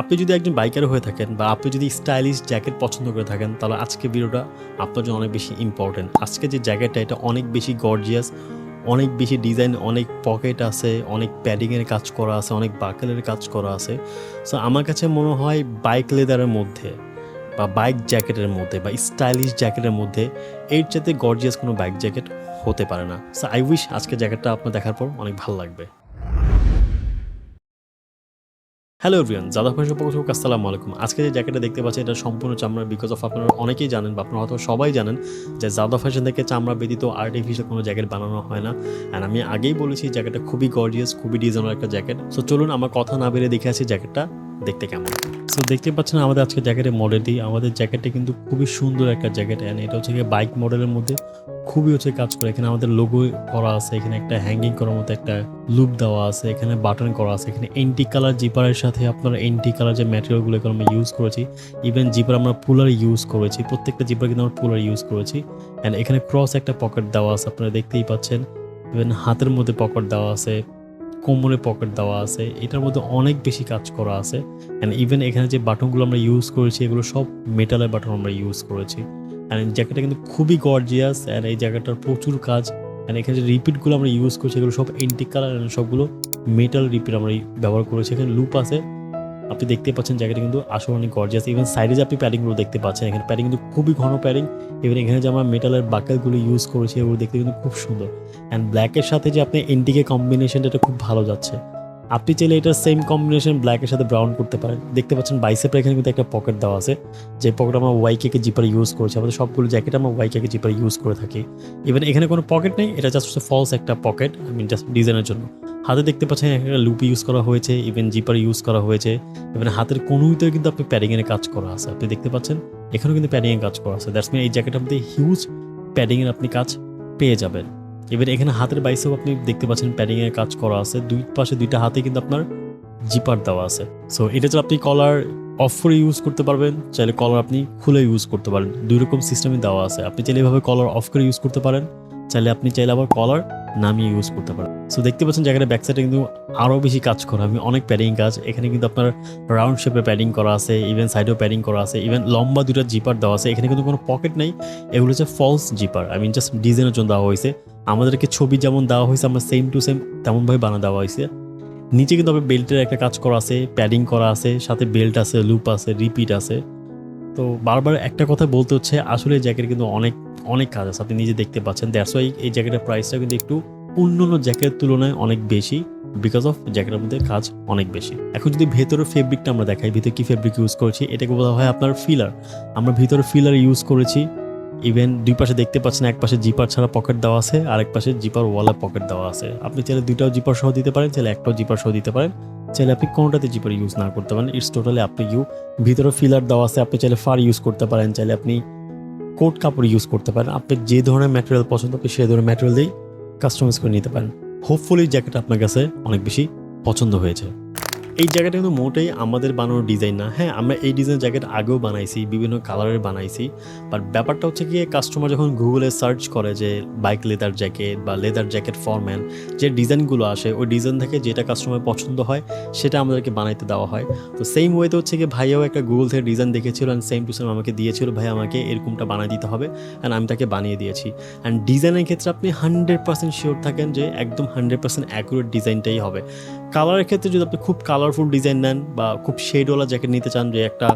আপনি যদি একজন বাইকার হয়ে থাকেন বা আপনি যদি স্টাইলিশ জ্যাকেট পছন্দ করে থাকেন তাহলে আজকে ভিডিওটা আপনার জন্য অনেক বেশি ইম্পর্টেন্ট। আজকে যে জ্যাকেটটা এটা অনেক বেশি গর্জিয়াস, অনেক বেশি ডিজাইন, অনেক পকেট আছে, অনেক প্যাডিংয়ের কাজ করা আছে, অনেক বাকেলের কাজ করা আছে। সো আমার কাছে মনে হয় বাইক লেদারের মধ্যে বা বাইক জ্যাকেটের মধ্যে বা স্টাইলিশ জ্যাকেটের মধ্যে এর চাইতে গর্জিয়াস কোনো বাইক জ্যাকেট হতে পারে না। সো আই উইশ আজকে জ্যাকেটটা আপনার দেখার পর অনেক ভালো লাগবে। হ্যালো এভরিওয়ান, জাদা ফ্যাশন পক্ষ থেকে আসসালামু আলাইকুম। আজকে যে জ্যাকেটটা দেখতে পাচ্ছেন এটা সম্পূর্ণ চামড়া, বিকজ অফ আপনারা অনেকেই জানেন বা আপনারা হয়তো সবাই জানেন যে জাদা ফ্যাশন থেকে চামড়া ব্যতীত আর্টিফিশিয়াল কোনো জ্যাকেট বানানো হয় না। অ্যান্ড আমি আগেই বলেছি জ্যাকেটটা খুবই গর্জিয়াস, খুবই ডিজাইনার একটা জ্যাকেট। সো চলুন আমার কথা না বেরিয়ে দেখে আসি জ্যাকেটটা দেখতে কেমন। সো দেখতে পাচ্ছেন আমাদের আজকে জ্যাকেটের মডেলটি, আমাদের জ্যাকেটটা কিন্তু খুবই সুন্দর একটা জ্যাকেট। অ্যান্ড এটা হচ্ছে বাইক মডেলের মধ্যে খুবই কাজ করে। এখানে আমাদের লোগো করা আছে, এখানে একটা হ্যাঙ্গিং করার মতো একটা লুপ দেওয়া আছে, এখানে বাটন করা আছে, এখানে এন্টি কালার জিপারের সাথে আপনার এন্টি কালার যে ম্যাটেরিয়ালগুলো আমরা ইউজ করেছি, ইভেন জিপার আমরা পুলার ইউজ করেছি, প্রত্যেকটা জিপার কিন্তু আমরা পুলার ইউজ করেছি। অ্যান্ড এখানে ক্রস একটা পকেট দেওয়া আছে, আপনারা দেখতেই পাচ্ছেন। ইভেন হাতের মধ্যে পকেট দেওয়া আছে, কোমরে পকেট দেওয়া আছে, এটার মধ্যে অনেক বেশি কাজ করা আছে। অ্যান্ড ইভেন এখানে যে বাটনগুলো আমরা ইউজ করেছি এগুলো সব মেটালের বাটন আমরা ইউজ করেছি। অ্যান্ড জ্যাকেটটা কিন্তু খুবই গর্জিয়াস। অ্যান্ড এই জ্যাকেটটার প্রচুর কাজ। অ্যান্ড এখানে যে রিপিটগুলো আমরা ইউজ করছি এগুলো সব এন্টিক কালার, অ্যান্ড সবগুলো মেটাল রিপিট আমরা ব্যবহার করেছি। এখানে লুপ আছে, আপনি দেখতে পাচ্ছেন জ্যাকেটটা কিন্তু আসলে অনেক গর্জিয়াস। ইভেন সাইডে যে আপনি প্যাডিংগুলো দেখতে পাচ্ছেন, এখানে প্যাডিং কিন্তু খুবই ঘন প্যাডিং। ইভেন এখানে যে আমরা মেটালের বাকেলগুলো ইউজ করেছি এগুলো দেখতে কিন্তু খুব সুন্দর। অ্যান্ড ব্ল্যাকের সাথে যে আপনি এন্টিকের কম্বিনেশনটা এটা খুব ভালো যাচ্ছে। আপনি চাইলে এটা সেম কম্বিনেশন ব্ল্যাকের সাথে ব্রাউন করতে পারেন। দেখতে পাচ্ছেন বাইসেপের এখানে কিন্তু একটা পকেট দেওয়া আছে, যে পকেট আমরা ওয়াইকে জিপার ইউজ করেছি। আমাদের সবগুলো জ্যাকেট আমরা ওয়াইকে জিপার ইউজ করে থাকি। ইভেন এখানে কোনো পকেট নেই, এটা জাস্ট ফলস একটা পকেট, আই মিন জাস্ট ডিজাইনের জন্য। হাতে দেখতে পাচ্ছেন একটা লুপ ইউজ করা হয়েছে, ইভেন জিপার ইউজ করা হয়েছে। ইভেন হাতের কোনোতেও কিন্তু আপনি প্যাডিংয়ের কাজ করা আছে, আপনি দেখতে পাচ্ছেন এখানেও কিন্তু প্যাডিংয়ের কাজ করা আছে। দ্যাটস মিন এই জ্যাকেটের মধ্যে হিউজ প্যাডিংয়ের আপনি কাজ পেয়ে যাবেন। এবার এখানে হাতের বাইসেও আপনি দেখতে পাচ্ছেন প্যাডিংয়ের কাজ করা আছে, দুই পাশে দুইটা হাতে কিন্তু আপনার জিপার দেওয়া আছে। সো এটা চাইলে আপনি কলার অফ করে ইউজ করতে পারবেন, চাইলে কলার আপনি খুলে ইউজ করতে পারেন। দুই রকম সিস্টেমই দেওয়া আছে, আপনি চাইলে এভাবে কলার অফ করে ইউজ করতে পারেন, চাইলে আপনি চাইলে আবার কলার নামিয়ে ইউজ করতে পারেন। সো দেখতে পাচ্ছেন জায়গাটা ব্যাক সাইডে কিন্তু আরও বেশি কাজ করা, আমি অনেক প্যাডিং কাজ। এখানে কিন্তু আপনার রাউন্ড শেপে প্যাডিং করা আছে, ইভেন সাইডেও প্যাডিং করা আছে, ইভেন লম্বা দুটো জিপার দেওয়া আছে। এখানে কিন্তু কোনো পকেট নেই, এগুলো হচ্ছে false zipper, I mean just ডিজাইনের জন্য দেওয়া হয়েছে। আমাদেরকে ছবি যেমন দেওয়া হয়েছে আমরা সেম টু সেম তেমনভাবে বানা দেওয়া হয়েছে। নিচে কিন্তু আপনার বেল্টের একটা কাজ করা আছে, প্যাডিং করা আছে, সাথে বেল্ট আছে, লুপ আছে, রিপিট আছে। তো বারবার একটা কথা বলতে হচ্ছে, আসলে এই জ্যাকেট কিন্তু অনেক অনেক কাজ আছে, আপনি নিজে দেখতে পাচ্ছেন। দ্যাটস ওয়াই এই জ্যাকেটের প্রাইসটা কিন্তু একটু অন্যান্য জ্যাকেটের তুলনায় অনেক বেশি, বিকজ অফ জ্যাকেটের মধ্যে কাজ অনেক বেশি। এখন যদি ভেতরের ফেব্রিকটা আমরা দেখাই, ভিতরে কি ফেব্রিক ইউজ করেছি, এটাকে বলা হয় আপনার ফিলার। আমরা ভিতরে ফিলার ইউজ করেছি। ইভেন দুই পাশে দেখতে পাচ্ছেন, এক পাশে জিপার ছাড়া পকেট দেওয়া আছে, আরেক পাশে জিপার ওয়ালা পকেট দেওয়া আছে। আপনি চাইলে দুইটাও জিপার সহ দিতে পারেন, চাইলে একটাও জিপার সহ দিতে পারেন, চাইলে আপনি কোনোটাতে জিপার ইউজ না করতে পারেন। ইটস টোটালি আপনি ইউ। ভিতরে ফিলার দেওয়া আছে, আপনি চাইলে ফার ইউজ করতে পারেন, চাইলে আপনি কোট কাপড় ইউজ করতে পারেন। আপনি যে ধরনের ম্যাটেরিয়াল পছন্দ আপনি সেই ধরনের ম্যাটেরিয়াল দিয়েই কাস্টমাইজ করে নিতে পারেন। হোপফুলি জ্যাকেট আপনার কাছে অনেক বেশি পছন্দ হয়েছে। এই জ্যাকেটটা কিন্তু মোটেই আমাদের বানানোর ডিজাইন না। হ্যাঁ, আমরা এই ডিজাইনের জ্যাকেট আগেও বানাইছি, বিভিন্ন কালারের বানাইছি। বাট ব্যাপারটা হচ্ছে গিয়ে কাস্টমার যখন গুগলে সার্চ করে যে বাইক লেদার জ্যাকেট বা লেদার জ্যাকেট ফরম্যান, যে ডিজাইনগুলো আসে ওই ডিজাইন থেকে যেটা কাস্টমার পছন্দ হয় সেটা আমাদেরকে বানাইতে দেওয়া হয়। তো সেম ওয়েতে হচ্ছে গিয়ে ভাইয়াও একটা গুগল থেকে ডিজাইন দেখেছিল, অ্যান্ড সেম টু সেম আমাকে দিয়েছিল, ভাই আমাকে এরকমটা বানিয়ে দিতে হবে, অ্যান্ড আমি তাকে বানিয়ে দিয়েছি। অ্যান্ড ডিজাইনের ক্ষেত্রে আপনি 100% শিওর থাকেন যে একদম 100% অ্যাকুরেট ডিজাইনটাই হবে। কালারের ক্ষেত্রে যদি আপনি খুব কালারফুল ডিজাইন নেন বা খুব শেডওয়ালা জ্যাকেট নিতে চান, যে একটা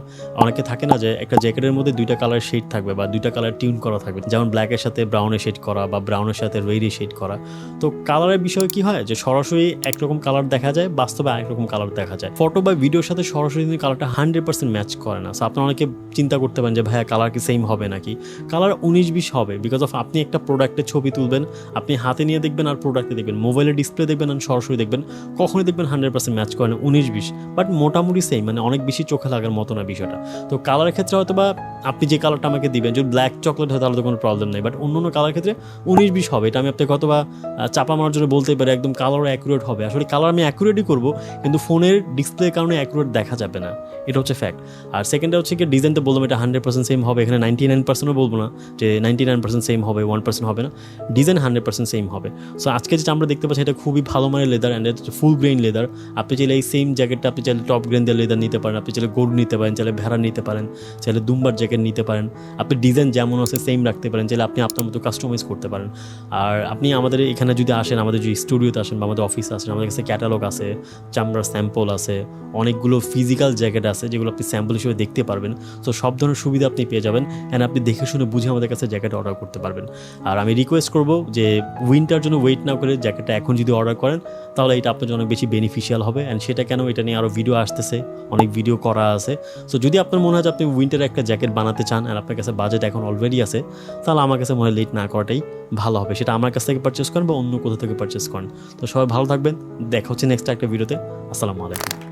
অনেকে থাকে না যে একটা জ্যাকেটের মধ্যে দুইটা কালার শেড থাকবে বা দুইটা কালার টিউন করা থাকবে, যেমন ব্ল্যাকের সাথে ব্রাউনের শেড করা বা ব্রাউনের সাথে রেডি শেড করা। তো কালারের বিষয়ে কি হয় যে সরাসরি একরকম কালার দেখা যায়, বাস্তবে আরেক রকম কালার দেখা যায়। ফটো বা ভিডিওর সাথে সরাসরি কিন্তু কালারটা 100% ম্যাচ করে না। সো আপনারা অনেকে চিন্তা করতে পারেন যে ভাইয়া কালার কি সেম হবে নাকি। কালার 19-20 হবে, বিকজ অফ আপনি একটা প্রোডাক্টের ছবি তুলবেন, আপনি হাতে নিয়ে দেখবেন আর প্রোডাক্টে দেখবেন, মোবাইলের ডিসপ্লে দেখবেন আর সরাসরি দেখবেন, কখনোই দেখবেন 100% ম্যাচ করে না, 19-20। বাট মোটামুটি সেম, মানে অনেক বেশি চোখে লাগার মতো না বিষয়টা। তো কালারের ক্ষেত্রে হয়তো বা আপনি যে কালারটা আমাকে দিবেন, যদি ব্ল্যাক চকলেট হয় তাহলে তো কোনো প্রবলেম নেই, বাট অন্য কালার ক্ষেত্রে 19-20 হবে। এটা আমি আপনাকে হয়তো বা চাপা মারার জন্য বলতেই পারি একদম কালারও অ্যাকুরেট হবে। আসলে কালার আমি অ্যাকুরেটই করবো, কিন্তু ফোনের ডিসপ্লের কারণে অ্যাকুরেট দেখা যাবে না, এটা হচ্ছে ফ্যাক্ট। আর সেকেন্ডটা হচ্ছে কি ডিজাইন তো বললাম এটা 100% সেম হবে, এখানে 99%ও বলবো না যে 99% সেম হবে, 1% হবে না, ডিজাইন 100% সেম হবে। সো আজকে যেটা আমরা দেখতে পাচ্ছি এটা খুবই ভালো মানের leather, and full grain grain leather. আপনি চাইলে এই সেম জ্যাকেটটা আপনি চাইলে টপ গ্রেইন লেদার নিতে পারেন, আপনি চাইলে গরু নিতে পারেন, চাইলে ভেড়া নিতে পারেন, চাইলে দুম্বার জ্যাকেট নিতে পারেন। আপনি ডিজাইন যেমন আছে সেম রাখতে পারেন, চাইলে আপনি আপনার মতো কাস্টমাইজ করতে পারেন। আর আপনি আমাদের এখানে যদি আসেন, আমাদের যদি স্টুডিওতে আসেন বা আমাদের অফিসে আসেন, আমাদের কাছে ক্যাটালগ আছে, চামড়ার স্যাম্পল আছে, অনেকগুলো ফিজিক্যাল জ্যাকেট আছে যেগুলো আপনি স্যাম্পল হিসেবে দেখতে পারবেন। তো সব ধরনের সুবিধা আপনি পেয়ে যাবেন, অ্যান্ড আপনি দেখে শুনে বুঝে আমাদের কাছে জ্যাকেট অর্ডার করতে পারবেন। আর আমি রিকোয়েস্ট করবো যে উইন্টার জন্য ওয়েট না করে জ্যাকেটটা এখন যদি অর্ডার করেন তাহলে এটা আপনার জন্য অনেক বেশি বেনিফিশিয়াল হবে। অ্যান্ড সেটা কেন, এটা নিয়ে আরও ভিডিও আসতেছে, অনেক ভিডিও করা আছে। সো যদি আপনার মনে হয় যে আপনি উইন্টারে একটা জ্যাকেট বানাতে চান আর আপনার কাছে বাজেট এখন অলরেডি আছে, তাহলে আমার কাছে মনে হয় লেট না করাটাই ভালো হবে। সেটা আমার কাছ থেকে পারচেস করেন বা অন্য কোথাও থেকে পারচেস করেন। তো সবাই ভালো থাকবেন, দেখা হচ্ছে নেক্সট একটা ভিডিওতে। আসসালামু আলাইকুম।